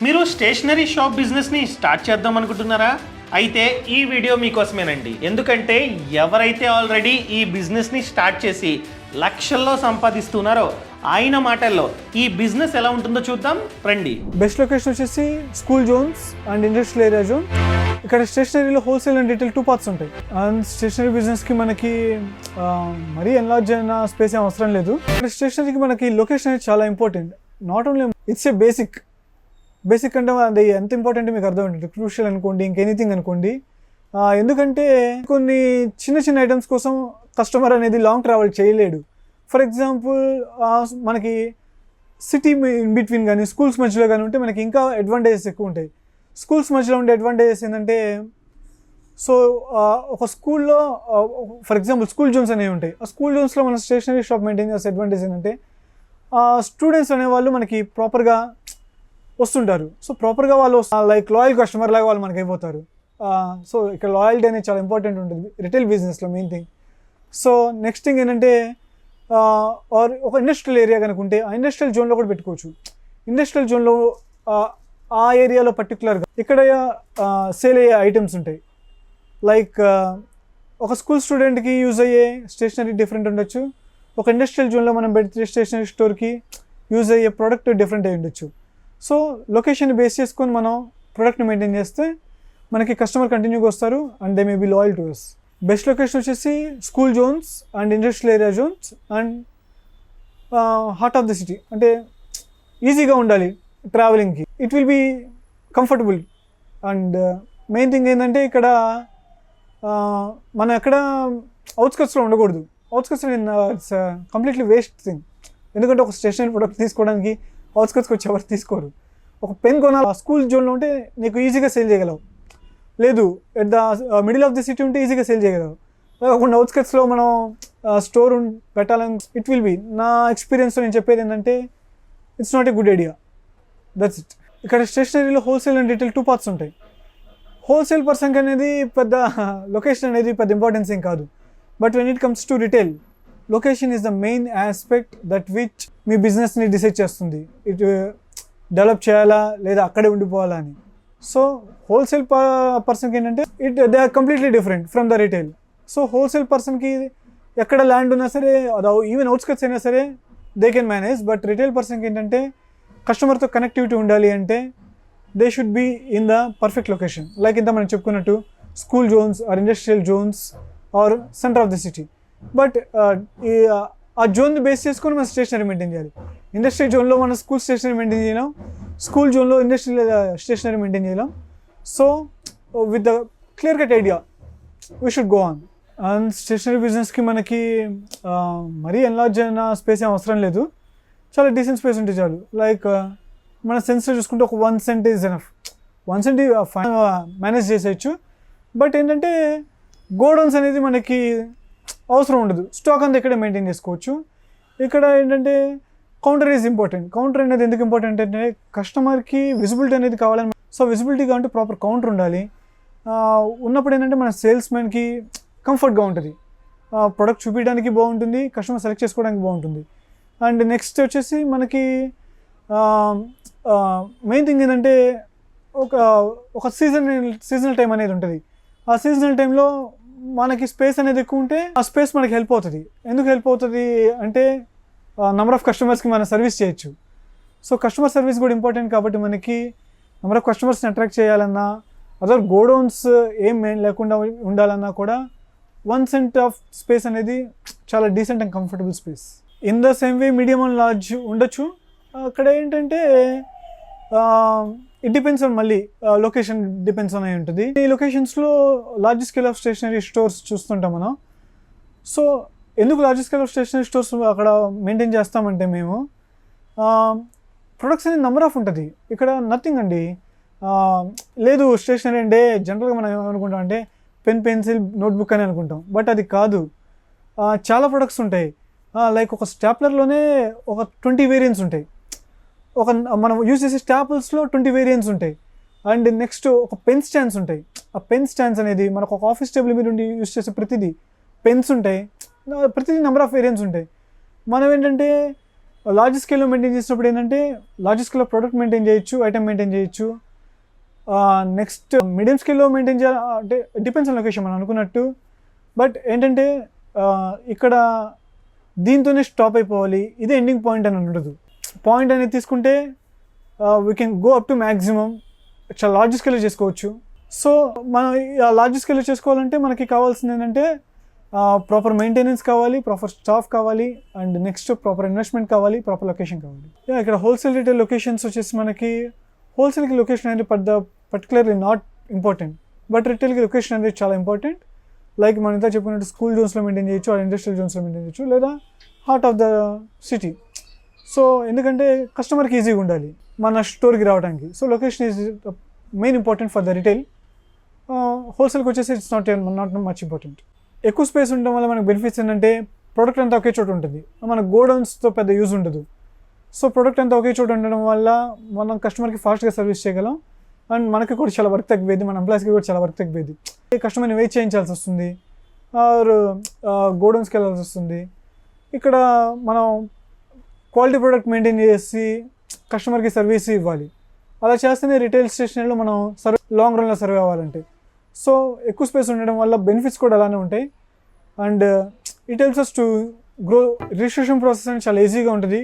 మీరు stationery shop బిజినెస్ని start చేద్దాం అనుకుంటున్నారా? అయితే ఈ వీడియో మీకోసమేనండి. ఎందుకంటే ఎవరైతే ఆల్రెడీ ఈ బిజినెస్ని స్టార్ట్ చేసి లక్షల్లో సంపాదిస్తున్నారో ఆయన మాటల్లో ఈ బిజినెస్ ఎలా ఉంటుందో చూద్దాం రండి. బెస్ట్ లొకేషన్ వచ్చేసి school zones and industrial area zone. ఇక్కడ స్టేషనరీలో హోల్సేల్ అండ్ రిటైల్ 2 పార్ట్స్ ఉంటాయి. అండ్ స్టేషనరీ బిజినెస్కి మనకి మరీ ఎన్లార్జ్ అయిన స్పేస్ ఏం అవసరం లేదు. ఇక్కడ స్టేషనరీకి మనకి లొకేషన్ అనేది చాలా important. Not only it's a basic అంటే అది ఎంత ఇంపార్టెంట్ మీకు అర్థం ఉంటుంది. క్రూషియల్ అనుకోండి, ఇంకెనీథింగ్ అనుకోండి. ఎందుకంటే కొన్ని చిన్న ఐటమ్స్ కోసం కస్టమర్ అనేది లాంగ్ ట్రావెల్ చేయలేడు. ఫర్ ఎగ్జాంపుల్ మనకి సిటీ ఇన్ బిట్వీన్ కానీ స్కూల్స్ మధ్యలో కానీ ఉంటే మనకి ఇంకా అడ్వాంటేజెస్ ఎక్కువ ఉంటాయి. స్కూల్స్ మధ్యలో ఉండే అడ్వాంటేజెస్ ఏంటంటే, సో ఒక స్కూల్లో ఫర్ ఎగ్జాంపుల్ స్కూల్ జోన్స్ అనేవి ఉంటాయి. ఆ స్కూల్ జోన్స్లో మన స్టేషనరీ షాప్ మెయింటైన్ చేసే అడ్వాంటేజ్ ఏంటంటే స్టూడెంట్స్ అనేవాళ్ళు మనకి ప్రాపర్గా వస్తుంటారు. సో ప్రాపర్గా వాళ్ళు లైక్ లాయల్ కస్టమర్ లాగా వాళ్ళు మనకి అయిపోతారు. సో ఇక్కడ లాయల్టీ అనేది చాలా ఇంపార్టెంట్ ఉంటుంది రిటైల్ బిజినెస్లో main thing. So next thing ఏంటంటే, ఆర్ ఒక ఇండస్ట్రియల్ ఏరియా కనుక ఉంటే ఆ ఇండస్ట్రియల్ జోన్లో కూడా పెట్టుకోవచ్చు. ఇండస్ట్రియల్ జోన్లో ఆ ఏరియాలో పర్టికులర్గా ఇక్కడ సేల్ అయ్యే ఐటమ్స్ ఉంటాయి. లైక్ ఒక స్కూల్ స్టూడెంట్కి యూజ్ అయ్యే స్టేషనరీ డిఫరెంట్ ఉండొచ్చు. ఒక ఇండస్ట్రియల్ జోన్లో మనం పెడితే స్టేషనరీ స్టోర్కి యూజ్ అయ్యే ప్రోడక్ట్ డిఫరెంట్ అయి ఉండొచ్చు. సో లొకేషన్ బేస్ చేసుకొని మనం ప్రోడక్ట్ని మెయింటైన్ చేస్తే మనకి కస్టమర్ కంటిన్యూగా వస్తారు and they may be loyal to us. Best location వచ్చేసి school zones and industrial area zones and heart of the city. అంటే ఈజీగా ఉండాలి ట్రావెలింగ్కి, it will be comfortable. And main thing ఏంటంటే ఇక్కడ మనం ఎక్కడ అవుట్స్కట్స్లో ఉండకూడదు. అవుట్స్కట్స్లో ఇట్స్ కంప్లీట్లీ వేస్ట్ థింగ్. ఎందుకంటే ఒక స్టేషనరీ ప్రొడక్ట్ తీసుకోవడానికి అవుట్స్కట్స్కి వచ్చి ఎవరు తీసుకోరు. ఒక పెన్ కొనాలి స్కూల్ జోన్లో ఉంటే నీకు ఈజీగా సేల్ చేయగలవు. లేదు at the middle of the city ఉంటే ఈజీగా సేల్ చేయగలవు. కాకుండా అవుట్స్కట్స్లో మనం స్టోర్ పెట్టాలని ఇట్ విల్ బీ, నా ఎక్స్పీరియన్స్లో నేను చెప్పేది ఏంటంటే it's not a good idea. That's it. ఇక్కడ స్టేషనరీలో హోల్సేల్ అండ్ రిటైల్ 2 పార్ట్స్ ఉంటాయి. హోల్సేల్ పర్సన్కి అనేది పెద్ద లొకేషన్ అనేది పెద్ద ఇంపార్టెన్స్ ఏం కాదు. But when it comes to retail, location is the main aspect that which మీ బిజినెస్ని డిసైడ్ చేస్తుంది. ఇట్ డెవలప్ చేయాలా లేదా అక్కడే ఉండిపోవాలా అని. సో హోల్సేల్ పర్సన్కి ఏంటంటే they are completely different from the retail. So wholesale పర్సన్కి ఎక్కడ ల్యాండ్ ఉన్నా సరే, అది ఈవెన్ అవుట్స్కట్స్ అయినా సరే they can manage. But retail పర్సన్కి ఏంటంటే కస్టమర్తో కనెక్టివిటీ ఉండాలి అంటే they should be in the perfect location. Like ఇంత మనం చెప్పుకున్నట్టు school zones or industrial zones or centre of the city. But ఆ జోన్ని బేస్ చేసుకొని మనం స్టేషనరీ మెయింటైన్ చేయాలి. ఇండస్ట్రియల్ జోన్లో మనం స్కూల్ స్టేషనరీ మెయింటైన్ చేయలేం, స్కూల్ జోన్లో ఇండస్ట్రియల్ స్టేషనరీ మెయింటైన్ చేయలేం. So with the clear cut idea we should go on. And stationery బిజినెస్కి మనకి మరీ ఎన్లార్జ్ అయిన స్పేస్ ఏం అవసరం లేదు. చాలా డీసెంట్ స్పేస్ ఉంటే చాలు. లైక్ మన సెన్స్లో చూసుకుంటే ఒక 1 cent is enough. 1 cent manage చేసేయచ్చు. బట్ ఏంటంటే గోడౌన్స్ అనేది మనకి అవసరం ఉండదు. స్టాక్ అంతా ఇక్కడే మెయింటైన్ చేసుకోవచ్చు. ఇక్కడ ఏంటంటే కౌంటర్ ఈజ్ ఇంపార్టెంట్. కౌంటర్ అనేది ఎందుకు ఇంపార్టెంట్ అంటే కస్టమర్కి విజిబిలిటీ అనేది కావాలని. సో విజిబిలిటీ కావాలంటే ప్రాపర్ కౌంటర్ ఉండాలి. ఉన్నప్పుడు ఏంటంటే మన సేల్స్మెన్కి కంఫర్ట్గా ఉంటుంది, ప్రొడక్ట్ చూపించడానికి బాగుంటుంది, కస్టమర్ సెలెక్ట్ చేసుకోవడానికి బాగుంటుంది. అండ్ నెక్స్ట్ వచ్చేసి మనకి మెయిన్ థింగ్ ఏంటంటే ఒక సీజనల్ టైం అనేది ఉంటుంది. ఆ సీజనల్ టైంలో మనకి స్పేస్ అనేది ఎక్కువ ఉంటే ఆ స్పేస్ మనకి హెల్ప్ అవుతుంది. ఎందుకు హెల్ప్ అవుతుంది అంటే నెంబర్ ఆఫ్ కస్టమర్స్కి మనం సర్వీస్ చేయొచ్చు. సో కస్టమర్ సర్వీస్ కూడా ఇంపార్టెంట్. కాబట్టి మనకి నెంబర్ ఆఫ్ కస్టమర్స్ని అట్రాక్ట్ చేయాలన్నా, అదర్ గోడౌన్స్ ఏం లేకుండా ఉండాలన్నా కూడా 1 cent ఆఫ్ స్పేస్ అనేది చాలా decent and comfortable space. In the same way medium and large ఉండొచ్చు. అక్కడ ఏంటంటే ఇట్ డిపెండ్స్ ఆన్ మళ్ళీ లొకేషన్ డిపెండ్స్ అని ఉంటుంది. ఈ లొకేషన్స్లో large scale of stationery stores చూస్తుంటాం మనం. సో ఎందుకు large scale of stationery stores అక్కడ మెయింటైన్ చేస్తామంటే, మేము ప్రొడక్ట్స్ అనేది నెంబర్ ఆఫ్ ఉంటుంది. ఇక్కడ నథింగ్ అండి. లేదు స్టేషనరీ అంటే జనరల్గా మనం ఏమనుకుంటాం అంటే పెన్, పెన్సిల్, నోట్బుక్ అని అనుకుంటాం. బట్ అది కాదు. చాలా ప్రొడక్ట్స్ ఉంటాయి. లైక్ ఒక స్టాప్లర్లోనే ఒక 20 వేరియంట్స్ ఉంటాయి. మనం యూజ్ చేసే స్టాపుల్స్లో 20 వేరియంట్స్ ఉంటాయి. అండ్ నెక్స్ట్ ఒక పెన్ స్టాండ్స్ ఉంటాయి. ఆ పెన్ స్టాండ్స్ అనేది మనకు ఒక ఆఫీస్ టేబుల్ మీద ఉండి యూజ్ చేసే ప్రతిదీ పెన్స్ ఉంటాయి. ప్రతిదీ నెంబర్ ఆఫ్ వేరియంట్స్ ఉంటాయి. మనం ఏంటంటే లార్జ్ స్కేల్లో మెయింటైన్ చేసినప్పుడు ఏంటంటే లార్జ్ స్కేల్లో ప్రొడక్ట్ మెయింటైన్ చేయొచ్చు, ఐటమ్ మెయింటైన్ చేయొచ్చు. నెక్స్ట్ మీడియం స్కేల్లో మెయింటైన్ చేయాలి అంటే డిపెండ్స్ ఆన్ లొకేషన్ మనం అనుకున్నట్టు. బట్ ఏంటంటే ఇక్కడ దీంతోనే స్టాప్ అయిపోవాలి, ఇదే ఎండింగ్ పాయింట్ అని ఉండదు. పాయింట్ అనేది తీసుకుంటే we can go up to maximum, చాలా లార్జ్ స్కేల్లో చేసుకోవచ్చు. సో మనం లార్జ్ స్కేల్లో చేసుకోవాలంటే మనకి కావాల్సింది ఏంటంటే ప్రాపర్ మెయింటెనెన్స్ కావాలి, ప్రాపర్ స్టాఫ్ కావాలి, అండ్ నెక్స్ట్ ప్రాపర్ ఇన్వెస్ట్మెంట్ కావాలి, ప్రాపర్ లొకేషన్ కావాలి. ఇక్కడ హోల్సేల్ రిటైల్ లొకేషన్స్ వచ్చేసి మనకి హోల్సేల్కి లొకేషన్ అనేది పర్టికులర్లీ నాట్ ఇంపార్టెంట్, బట్ రిటైల్కి లొకేషన్ అనేది చాలా ఇంపార్టెంట్. లైక్ మనం ఇంత చెప్పుకున్నట్టు స్కూల్ జోన్స్లో మెయింటైన్ చేయొచ్చు, ఆర్ ఇండస్ట్రియల్ జోన్స్లో మెయింటైన్ చేయొచ్చు, లేదా heart of the city. So ఎందుకంటే కస్టమర్కి ఈజీగా ఉండాలి మన స్టోర్కి రావడానికి. So location is main important for the retail. హోల్సేల్కి వచ్చేసి ఇట్స్ నాట్ మచ్ ఇంపార్టెంట్. ఎక్కువ స్పేస్ ఉండడం వల్ల మనకు బెనిఫిట్స్ ఏంటంటే ప్రొడక్ట్ అంతా ఒకే చోట ఉంటుంది, మన గోడౌన్స్తో పెద్ద యూజ్ ఉండదు. సో ప్రొడక్ట్ అంతా ఒకే చోట ఉండడం వల్ల మనం కస్టమర్కి ఫాస్ట్గా సర్వీస్ చేయగలం, అండ్ మనకి కూడా చాలా వర్క్ తగ్గిపోయింది, మన ఎంప్లాయీస్కి కూడా చాలా వర్క్ తగ్గిపోయింది. కస్టమర్ని వెయిట్ చేయించాల్సి వస్తుంది, ఆర్ గోడౌన్స్కి వెళ్ళాల్సి వస్తుంది. ఇక్కడ మనం క్వాలిటీ ప్రోడక్ట్ మెయింటైన్ చేసి కస్టమర్కి సర్వీస్ ఇవ్వాలి. అలా చేస్తేనే రిటైల్ స్టేషనరీలో మనం లాంగ్ రన్లో సర్వే అవ్వాలంటే. సో ఎక్కువ స్పేస్ ఉండడం వల్ల బెనిఫిట్స్ కూడా అలానే ఉంటాయి, and it helps us to grow. Registration process అనేది చాలా ఈజీగా ఉంటుంది.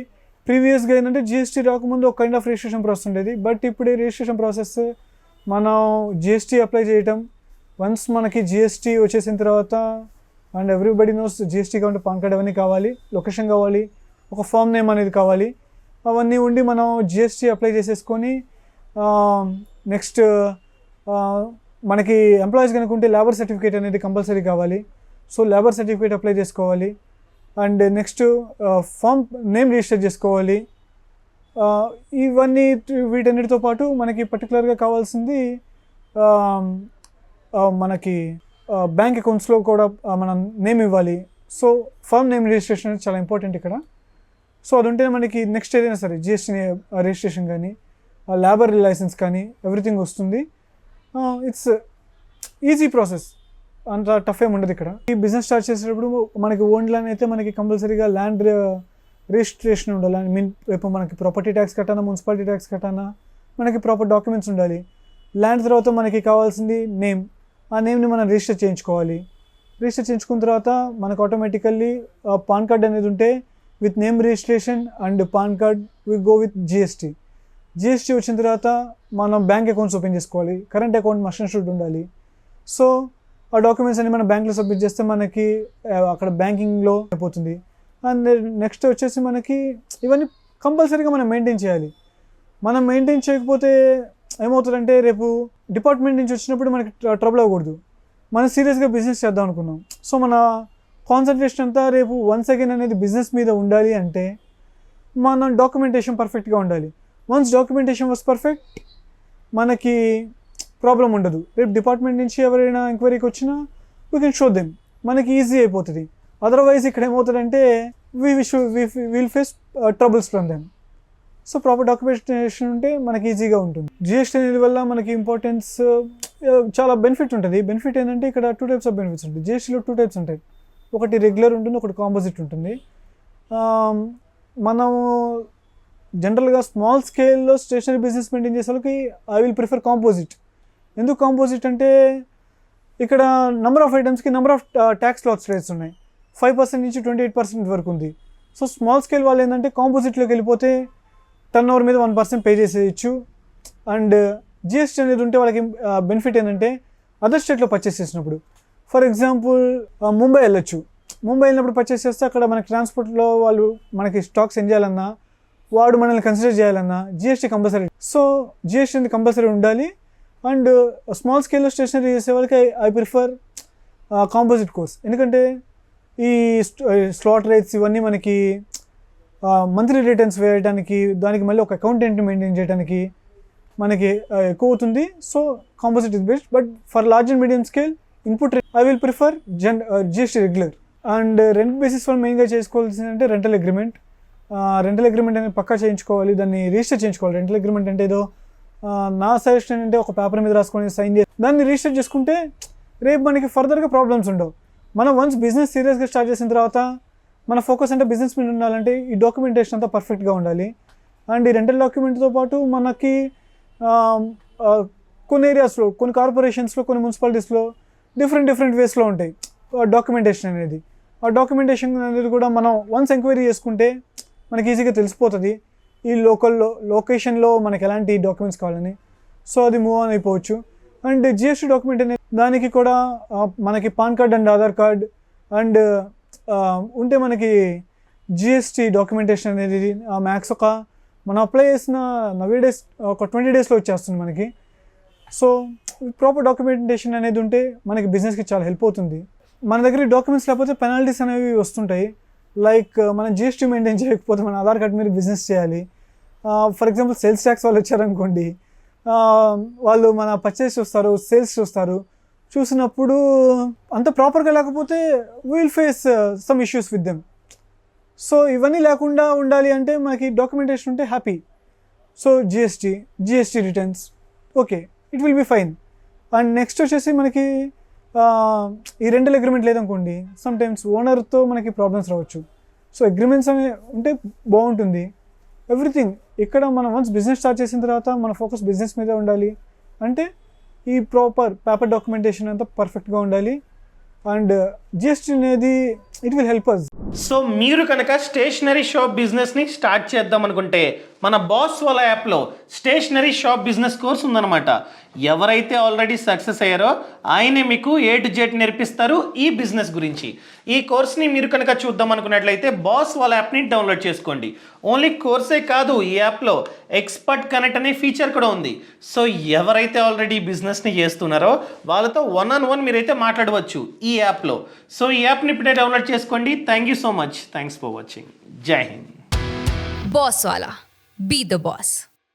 ప్రీవియస్గా ఏంటంటే జిఎస్టీ రాకముందు ఒక కైండ్ ఆఫ్ రిజిస్ట్రేషన్ ప్రాసెస్ ఉండేది, బట్ ఇప్పుడు రిజిస్ట్రేషన్ ప్రాసెస్ మనం జిఎస్టీ అప్లై చేయటం, వన్స్ మనకి జిఎస్టీ వచ్చేసిన తర్వాత, అండ్ ఎవ్రీబడి నోస్ జిఎస్టీ కావాలంటే పాన్ కార్డ్ అవన్నీ కావాలి, లొకేషన్ కావాలి, ఒక ఫామ్ నేమ్ అనేది కావాలి. అవన్నీ ఉండి మనం జిఎస్టీ అప్లై చేసేసుకొని నెక్స్ట్ మనకి ఎంప్లాయీస్ కనుక ఉంటే లేబర్ సర్టిఫికేట్ అనేది కంపల్సరీ కావాలి. సో లేబర్ సర్టిఫికేట్ అప్లై చేసుకోవాలి, and next firm name register చేసుకోవాలి. ఇవన్నీ వీటన్నిటితో పాటు మనకి పర్టికులర్గా కావాల్సింది మనకి బ్యాంక్ అకౌంట్స్లో కూడా మనం నేమ్ ఇవ్వాలి. సో ఫామ్ నేమ్ రిజిస్ట్రేషన్ అనేది చాలా ఇంపార్టెంట్ ఇక్కడ. సో అది ఉంటే మనకి నెక్స్ట్ ఏదైనా సరే జిఎస్టీ రిజిస్ట్రేషన్ కానీ లేబర్ లైసెన్స్ కానీ ఎవ్రీథింగ్ వస్తుంది. ఇట్స్ ఈజీ ప్రాసెస్, అంత టఫ్ ఏమి ఉండదు ఇక్కడ. ఈ బిజినెస్ స్టార్ట్ చేసేటప్పుడు మనకి ఓన్ ల్యాండ్ అయితే మనకి కంపల్సరీగా ల్యాండ్ రిజిస్ట్రేషన్ ఉండాలి. ఐ మీన్ రేపు మనకి ప్రాపర్టీ ట్యాక్స్ కట్టానా, మున్సిపాలిటీ ట్యాక్స్ కట్టానా, మనకి ప్రాపర్ డాక్యుమెంట్స్ ఉండాలి. ల్యాండ్ తర్వాత మనకి కావాల్సింది నేమ్, ఆ నేమ్ని మనం రిజిస్టర్ చేయించుకోవాలి. రిజిస్టర్ చేయించుకున్న తర్వాత మనకు ఆటోమేటికల్లీ పాన్ కార్డ్ అనేది ఉంటే with name registration and PAN card we go with GST. GST వచ్చిన తర్వాత మనం బ్యాంక్ అకౌంట్స్ ఓపెన్ చేసుకోవాలి, current account must and should ఉండాలి. సో ఆ డాక్యుమెంట్స్ అన్ని మనం బ్యాంక్లో సబ్మిట్ చేస్తే మనకి అక్కడ బ్యాంకింగ్లో అయిపోతుంది. అండ్ నెక్స్ట్ వచ్చేసి మనకి ఇవన్నీ కంపల్సరీగా మనం మెయింటైన్ చేయాలి. మనం మెయింటైన్ చేయకపోతే ఏమవుతుందంటే రేపు డిపార్ట్మెంట్ నుంచి వచ్చినప్పుడు మనకి ట్రబుల్ అవ్వకూడదు. మనం సీరియస్గా బిజినెస్ చేద్దాం అనుకున్నాం, సో మన కాన్సన్ట్రేషన్ అంతా రేపు వన్స్ అగైన్ అనేది బిజినెస్ మీద ఉండాలి అంటే మనం డాక్యుమెంటేషన్ పర్ఫెక్ట్గా ఉండాలి. వన్స్ డాక్యుమెంటేషన్ వాస్ పర్ఫెక్ట్ మనకి ప్రాబ్లం ఉండదు. రేపు డిపార్ట్మెంట్ నుంచి ఎవరైనా ఎంక్వైరీకి వచ్చినా వీ కెన్ షో దెమ్, మనకి ఈజీ అయిపోతుంది. అదర్వైజ్ ఇక్కడ ఏమవుతుందంటే will face troubles from them. So proper documentation ఉంటే మనకి ఈజీగా ఉంటుంది. జిఎస్టీ అనేది వల్ల మనకి ఇంపార్టెన్స్ చాలా బెనిఫిట్ ఉంటుంది. బెనిఫిట్ ఏంటంటే ఇక్కడ 2 టైప్స్ ఆఫ్ బెనిఫిట్స్ ఉంటాయి. జిఎస్టీలో 2 టైప్స్ ఉంటాయి, ఒకటి రెగ్యులర్ ఉంటుంది, ఒకటి కాంపోజిట్ ఉంటుంది. మనం జనరల్గా స్మాల్ స్కేల్లో స్టేషనరీ బిజినెస్ మెయింటైన్ చేసే వాళ్ళకి ఐ విల్ ప్రిఫర్ కాంపోజిట్. ఎందుకు కాంపోజిట్ అంటే ఇక్కడ నెంబర్ ఆఫ్ ఐటమ్స్కి number of tax lots rates ఉన్నాయి. 5% నుంచి 28% వరకు ఉంది. సో స్మాల్ స్కేల్ వాళ్ళు ఏంటంటే కాంపోజిట్లోకి వెళ్ళిపోతే టర్న్ ఓవర్ మీద 1% పే చేసేయచ్చు. అండ్ జిఎస్టీ అనేది ఉంటే వాళ్ళకి బెనిఫిట్ ఏంటంటే అదర్ స్టేట్లో పర్చేస్ చేసినప్పుడు, ఫర్ ఎగ్జాంపుల్ ముంబై వెళ్ళొచ్చు. ముంబై వెళ్ళినప్పుడు పర్చేస్ చేస్తే అక్కడ మనకి ట్రాన్స్పోర్ట్లో వాళ్ళు మనకి స్టాక్స్ సెండ్ చేయాలన్నా, వాడు మనల్ని కన్సిడర్ చేయాలన్నా జిఎస్టీ కంపల్సరీ. సో జిఎస్టీ అనేది కంపల్సరీ ఉండాలి. అండ్ స్మాల్ స్కేల్లో స్టేషనరీ చేసే వాళ్ళకి ఐ ప్రిఫర్ కాంపోజిట్ కోర్స్. ఎందుకంటే ఈ స్లాట్ రేట్స్ ఇవన్నీ మనకి మంత్లీ రిటర్న్స్ వేయడానికి, దానికి మళ్ళీ ఒక అకౌంటెంట్ మెయింటైన్ చేయడానికి మనకి ఎక్కువ అవుతుంది. So composite is best. But for large and medium scale input I will prefer GST regular. And rent basis వాళ్ళు మెయిన్గా చేసుకోవాల్సింది అంటే రెంటల్ అగ్రిమెంట్. రెంటల్ అగ్రిమెంట్ అనేది పక్కా చేయించుకోవాలి, దాన్ని రిజిస్టర్ చేయించుకోవాలి. రెంటల్ అగ్రిమెంట్ అంటే ఏదో నా సజెషన్ అంటే ఒక పేపర్ మీద రాసుకొని సైన్ చేసి దాన్ని రిజిస్టర్ చేసుకుంటే రేపు మనకి ఫర్దర్గా ప్రాబ్లమ్స్ ఉండవు. మనం వన్స్ బిజినెస్ సీరియస్గా స్టార్ట్ చేసిన తర్వాత మన ఫోకస్ అంటే బిజినెస్ మీద ఉండాలంటే ఈ డాక్యుమెంటేషన్ అంతా పర్ఫెక్ట్గా ఉండాలి. అండ్ ఈ రెంటల్ డాక్యుమెంట్తో పాటు మనకి కొన్ని ఏరియాస్లో, కొన్ని కార్పొరేషన్స్లో, కొన్ని మున్సిపాలిటీస్లో డిఫరెంట్ వేస్లో ఉంటాయి డాక్యుమెంటేషన్ అనేది. ఆ డాక్యుమెంటేషన్ అనేది కూడా మనం వన్స్ ఎంక్వైరీ చేసుకుంటే మనకి ఈజీగా తెలిసిపోతుంది ఈ లొకేషన్లో మనకి ఎలాంటి డాక్యుమెంట్స్ కావాలని. సో అది మూవ్ ఆన్ అయిపోవచ్చు. అండ్ జిఎస్టీ డాక్యుమెంట్ అనేది దానికి కూడా మనకి pan card and Aadhaar card and ఉంటే మనకి జిఎస్టీ డాక్యుమెంటేషన్ అనేది మ్యాక్స్ మనం అప్లై చేసిన నవేడేస్ ఒక 20 డేస్లో వచ్చేస్తుంది మనకి. సో ప్రాపర్ డాక్యుమెంటేషన్ అనేది ఉంటే మనకి బిజినెస్కి చాలా హెల్ప్ అవుతుంది. మన దగ్గర డాక్యుమెంట్స్ లేకపోతే పెనాల్టీస్ అనేవి వస్తుంటాయి. లైక్ మనం జిఎస్టీ మెయింటైన్ చేయకపోతే మన ఆధార్ కార్డ్ మీద బిజినెస్ చేయాలి. ఫర్ ఎగ్జాంపుల్ సేల్స్ ట్యాక్స్ వాళ్ళు వచ్చారనుకోండి, వాళ్ళు మన పర్చేస్ చూస్తారు, సేల్స్ చూసినప్పుడు అంత ప్రాపర్గా లేకపోతే will face some issues with them. So ఇవన్నీ లేకుండా ఉండాలి అంటే మనకి డాక్యుమెంటేషన్ ఉంటే happy. So GST returns okay, it will be fine. And next వచ్చేసి మనకి ఈ రెంటల్ అగ్రిమెంట్ లేదనుకోండి, సమ్ టైమ్స్ ఓనర్తో మనకి ప్రాబ్లమ్స్ రావచ్చు. సో అగ్రిమెంట్స్ అనేవి ఉంటే బాగుంటుంది. ఎవ్రీథింగ్ ఇక్కడ మనం వన్స్ బిజినెస్ స్టార్ట్ చేసిన తర్వాత మన ఫోకస్ బిజినెస్ మీద ఉండాలి. అంటే ఈ ప్రాపర్ పేపర్ డాక్యుమెంటేషన్ అంతా పర్ఫెక్ట్గా ఉండాలి. అండ్ జిఎస్టీ అనేది it will help us. So మీరు కనుక స్టేషనరీ షాప్ బిజినెస్ని స్టార్ట్ చేద్దాం అనుకుంటే మన బాస్ వాళ్ళ యాప్లో స్టేషనరీ షాప్ బిజినెస్ కోర్స్ ఉందన్నమాట. ఎవరైతే ఆల్రెడీ సక్సెస్ అయ్యారో ఆయనే మీకు A to Z నేర్పిస్తారు ఈ బిజినెస్ గురించి. ఈ కోర్స్ని మీరు కనుక చూద్దాం అనుకున్నట్లయితే బాస్ వాళ్ళ యాప్ని డౌన్లోడ్ చేసుకోండి. ఓన్లీ కోర్సే కాదు, ఈ యాప్లో ఎక్స్పర్ట్ కనెక్ట్ అనే ఫీచర్ కూడా ఉంది. సో ఎవరైతే ఆల్రెడీ బిజినెస్ని చేస్తున్నారో వాళ్ళతో 1-on-1 మీరైతే మాట్లాడవచ్చు ఈ యాప్లో. సో ఈ యాప్ని ఇప్పుడే డౌన్లోడ్ చేసుకోండి. Thank you so much. Thanks for watching. జై Hind. Boss Wala. Be the boss.